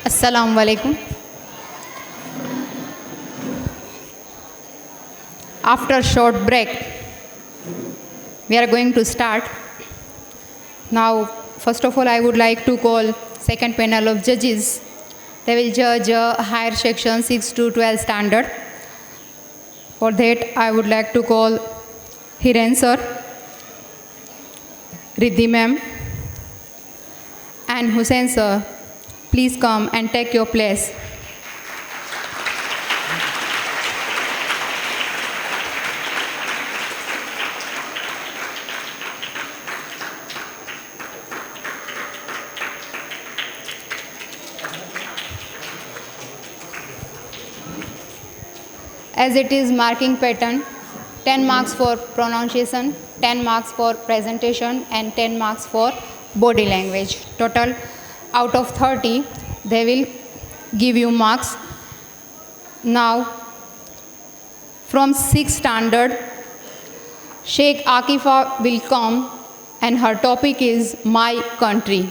Assalamu alaikum. After a short break, we are going to start. Now, first of all, I would like to call second panel of judges. They will judge higher section 6 to 12 standard. For that, I would like to call Hiren sir, Riddhi ma'am, and Hussain sir. Please come and take your place. As it is marking pattern, 10 marks for pronunciation, 10 marks for presentation, and 10 marks for body language. Total out of 30, they will give you marks. Now, from 6th standard, Sheikh Akifa will come and her topic is My Country.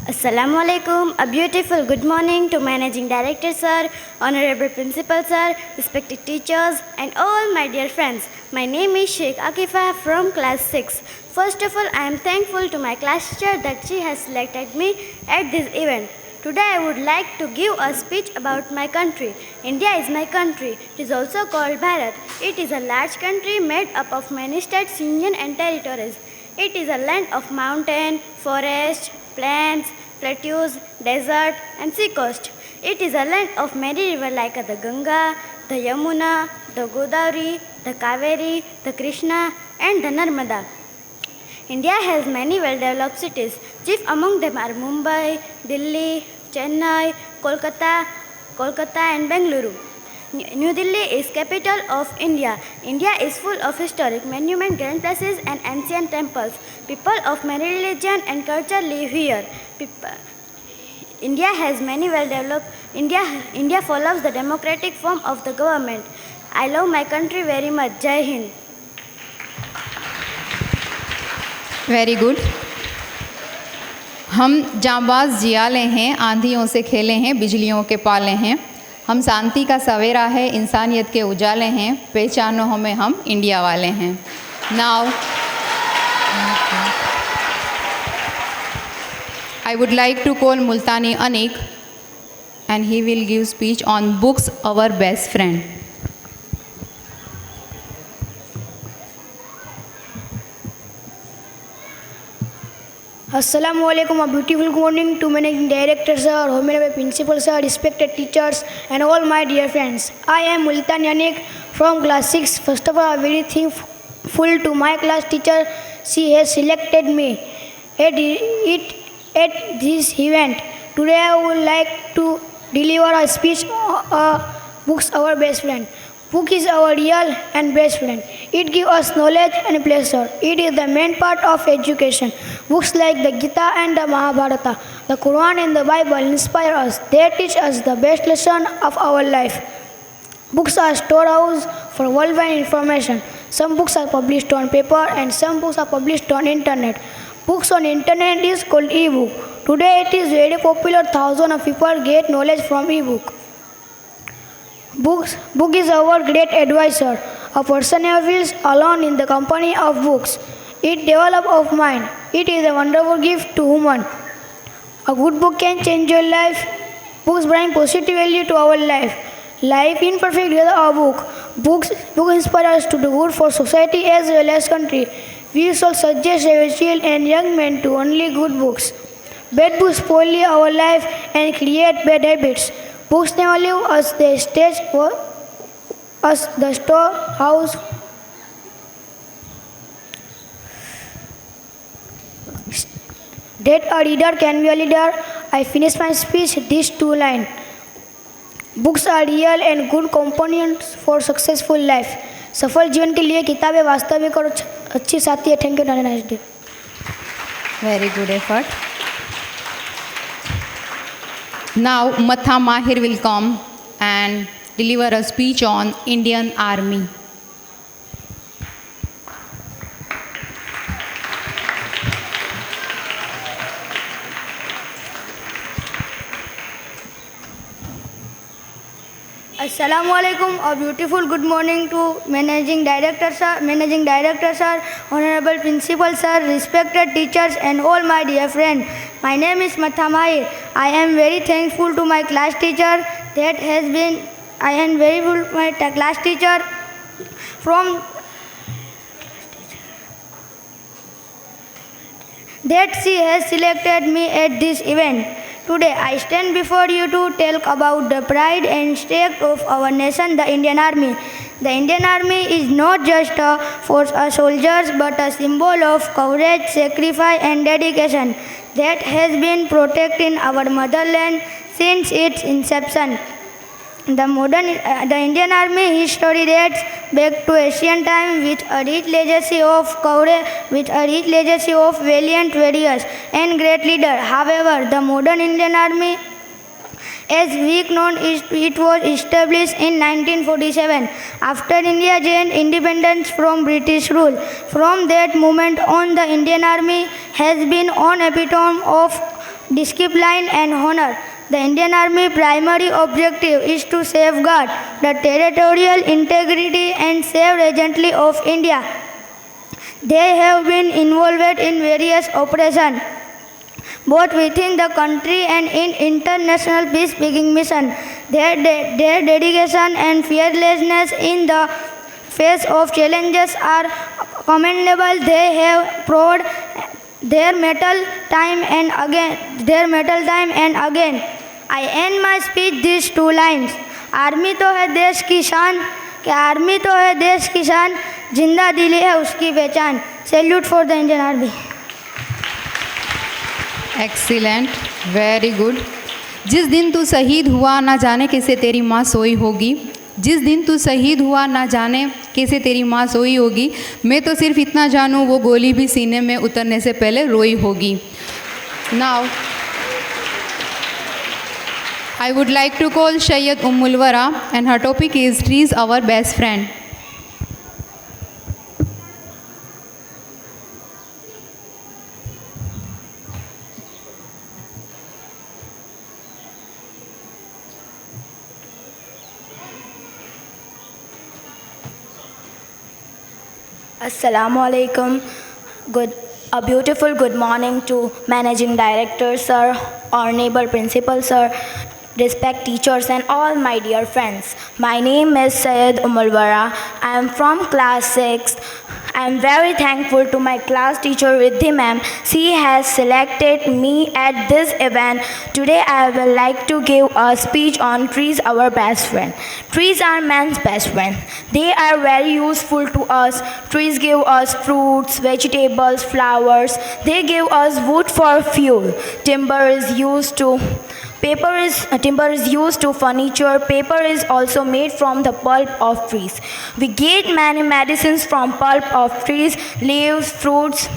Assalamu alaikum. A beautiful good morning to Managing Director sir, Honorable Principal sir, respected teachers and all my dear friends. My name is Sheikh Akifa from class 6. First of all, I am thankful to my class teacher that she has selected me at this event. Today I would like to give a speech about my country. India is my country. It is also called Bharat. It is a large country made up of many states, unions and territories. It is a land of mountain, forest, plains, plateaus, desert and sea coast. It is a land of many rivers like the Ganga, the Yamuna, the Godavari, the Kaveri, the Krishna and the Narmada. India has many well-developed cities. Chief among them are Mumbai, Delhi, Chennai, Kolkata and Bengaluru. New Delhi is capital of India. India is full of historic monuments, grand places and ancient temples. People of many religion and culture live here. India has many well-developed. India follows the democratic form of the government. I love my country very much. Jai Hind. Very good. हम जांबाज जियाले हैं, आंधियों से खेले हैं, बिजलियों के पाले हैं. हम शांति का सवेरा है, इंसानियत के उजाले हैं, पहचानो हमें, हम इंडिया वाले हैं. Now I would like to call Multani Anik and he will give speech on books, our best friend. Assalamu alaikum. A beautiful good morning to Managing Director sir, Honorable Principal sir, respected teachers and all my dear friends. I am Multan Yanik from class 6. First of all, I am very thankful to my class teacher. She has selected me at this event. Today I would like to deliver a speech on books, our best friend. Book is our real and best friend. It gives us knowledge and pleasure. It is the main part of education. Books like the Gita and the Mahabharata, the Quran and the Bible inspire us. They teach us the best lesson of our life. Books are storehouse for worldwide information. Some books are published on paper and some books are published on internet. Books on internet is called e-book. Today it is very popular. Thousands of people get knowledge from e-book. Book is our great advisor. A person who feels alone in the company of books. It develops of mind. It is a wonderful gift to human. A good book can change your life. Books bring positive value to our life. Life imperfect without a book. Books inspire us to do good for society as well as country. We shall suggest our children and young men to only good books. Bad books spoil our life and create bad habits. Books never leave us, they stay for us the storehouse. That a reader can be a leader. I finish my speech these two lines. Books are real and good companions for successful life. सफल जीवन के लिए किताबें वास्तविक और अच्छी साथी है. Thank you. Nice day. Very good effort. Now, Matha Mahir will come and deliver a speech on Indian Army. Assalamualaikum. A beautiful good morning to Managing Director sir, Honorable Principal sir, respected teachers and all my dear friends. My name is Matha Mahir. I am very thankful to my class teacher from that she has selected me at this event. Today I stand before you to tell about the pride and strength of our nation, the Indian Army. The Indian Army is not just a force of soldiers but a symbol of courage, sacrifice and dedication that has been protecting our motherland since its inception. The Indian Army history dates back to ancient time with a rich legacy of courage, valiant warriors and great leaders. However, the modern Indian Army, as we known, it was established in 1947 after India gained independence from British rule. From that moment on, the Indian Army has been an epitome of discipline and honor. The Indian Army primary objective is to safeguard the territorial integrity and sovereignty of India. They have been involved in various operations both within the country and in international peacekeeping missions. Their dedication and fearlessness in the face of challenges are commendable. They have proved their mettle time and again. I end my speech these two lines. Army तो है देश की शान, जिंदा दिली है उसकी पहचान. Salute for the Indian army. Excellent. Very good. जिस दिन तू शहीद हुआ ना जाने कैसे तेरी माँ सोई होगी. जिस दिन तू शहीद हुआ ना जाने कैसे तेरी माँ सोई होगी. मैं तो सिर्फ इतना जानूँ वो गोली भी सीने में उतरने से पहले रोई होगी. Now, I would like to call Shayyad Wara and her topic is Trees Our Best Friend. Assalamualaikum. A beautiful good morning to Managing Director sir, Honorable Principal sir, respect teachers and all my dear friends. My name is Syed Wara. I am from class 6. I am very thankful to my class teacher Riddhi ma'am. She has selected me at this event. Today I will like to give a speech on trees, our best friend. Trees are man's best friend. They are very useful to us. Trees give us fruits, vegetables, flowers. They give us wood for fuel. Timber is used to furniture. Paper is also made from the pulp of trees. We get many medicines from pulp of trees, leaves, fruits,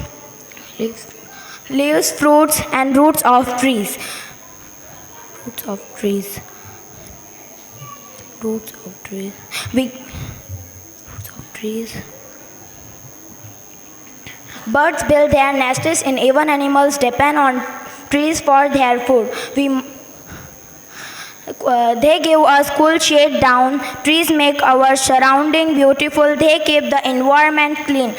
and roots of trees. Birds build their nests and even animals depend on trees for their food. They give us cool shade down. Trees make our surrounding beautiful. They keep the environment clean.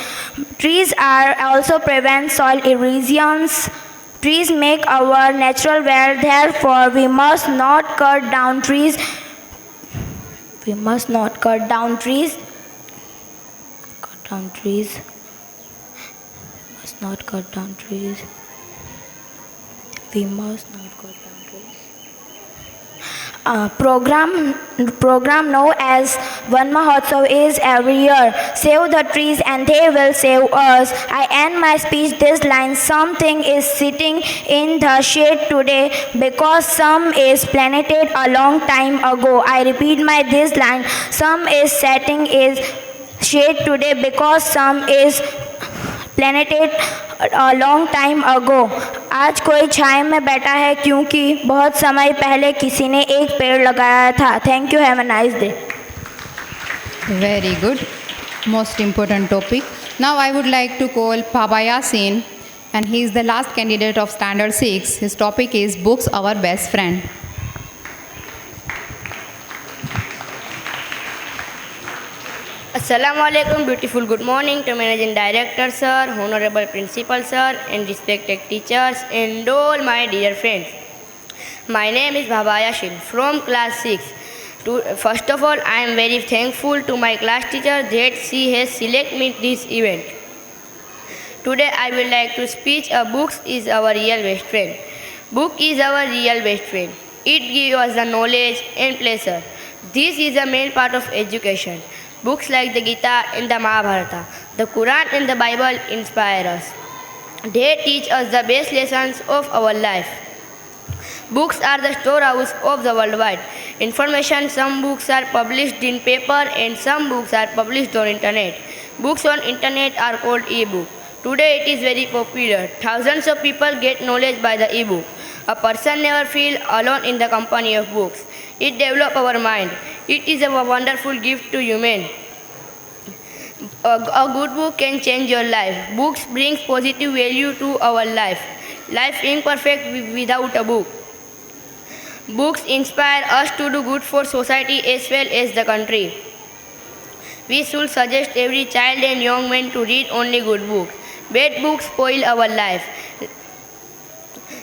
Trees are also prevent soil erosions. Trees make our natural world. Therefore, we must not cut down trees. We must not cut down trees. Program known as Van Mahotsav is every year. Save the trees and they will save us. I end my speech this line. Something is sitting in the shade today because some is planted a long time ago. I repeat this line. Some is sitting shade today because some is planted a long time ago. आज कोई छाए में बैठा है क्योंकि बहुत समय पहले किसी ने एक पेड़ लगाया था. Thank you. Have a nice day. Very good. Most important topic. Now I would like to call Baba Yasin, and he is the last candidate of Standard 6. His topic is Books, Our Best Friend. Assalamu alaikum, beautiful good morning to Managing Director sir, Honorable Principal sir, and respected teachers and all my dear friends. My name is Baba Yasin from class 6. First of all, I am very thankful to my class teacher that she has selected me this event. Today I would like to speak books is our real best friend. Book is our real best friend. It gives us the knowledge and pleasure. This is the main part of education. Books like the Gita and the Mahabharata, the Quran and the Bible inspire us. They teach us the best lessons of our life. Books are the storehouse of the worldwide information. Some books are published in paper and some books are published on internet. Books on internet are called e-book. Today it is very popular. Thousands of people get knowledge by the e-book. A person never feels alone in the company of books. It develops our mind. It is a wonderful gift to human. A good book can change your life. Books bring positive value to our life. Life is imperfect without a book. Books inspire us to do good for society as well as the country. We should suggest every child and young man to read only good books. Bad books spoil our life.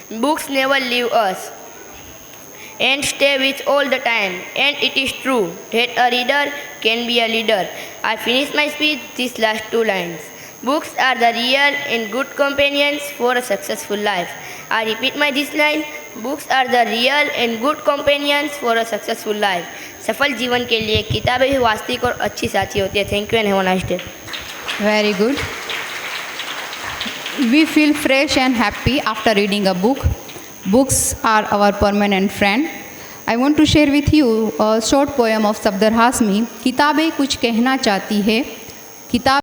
Books never leave us and stay with all the time. And it is true that a reader can be a leader. I finish my speech these last two lines. Books are the real and good companions for a successful life. I repeat this line. Books are the real and good companions for a successful life. सफल जीवन के लिए किताबें ही वास्तविक और अच्छी साथी होती है. Thank you and have a nice day. Very good. We feel fresh and happy after reading a book. Books are our permanent friend. I want to share with you a short poem of Safdar Hazmi. किताबें कुछ कहना चाहती है. किताब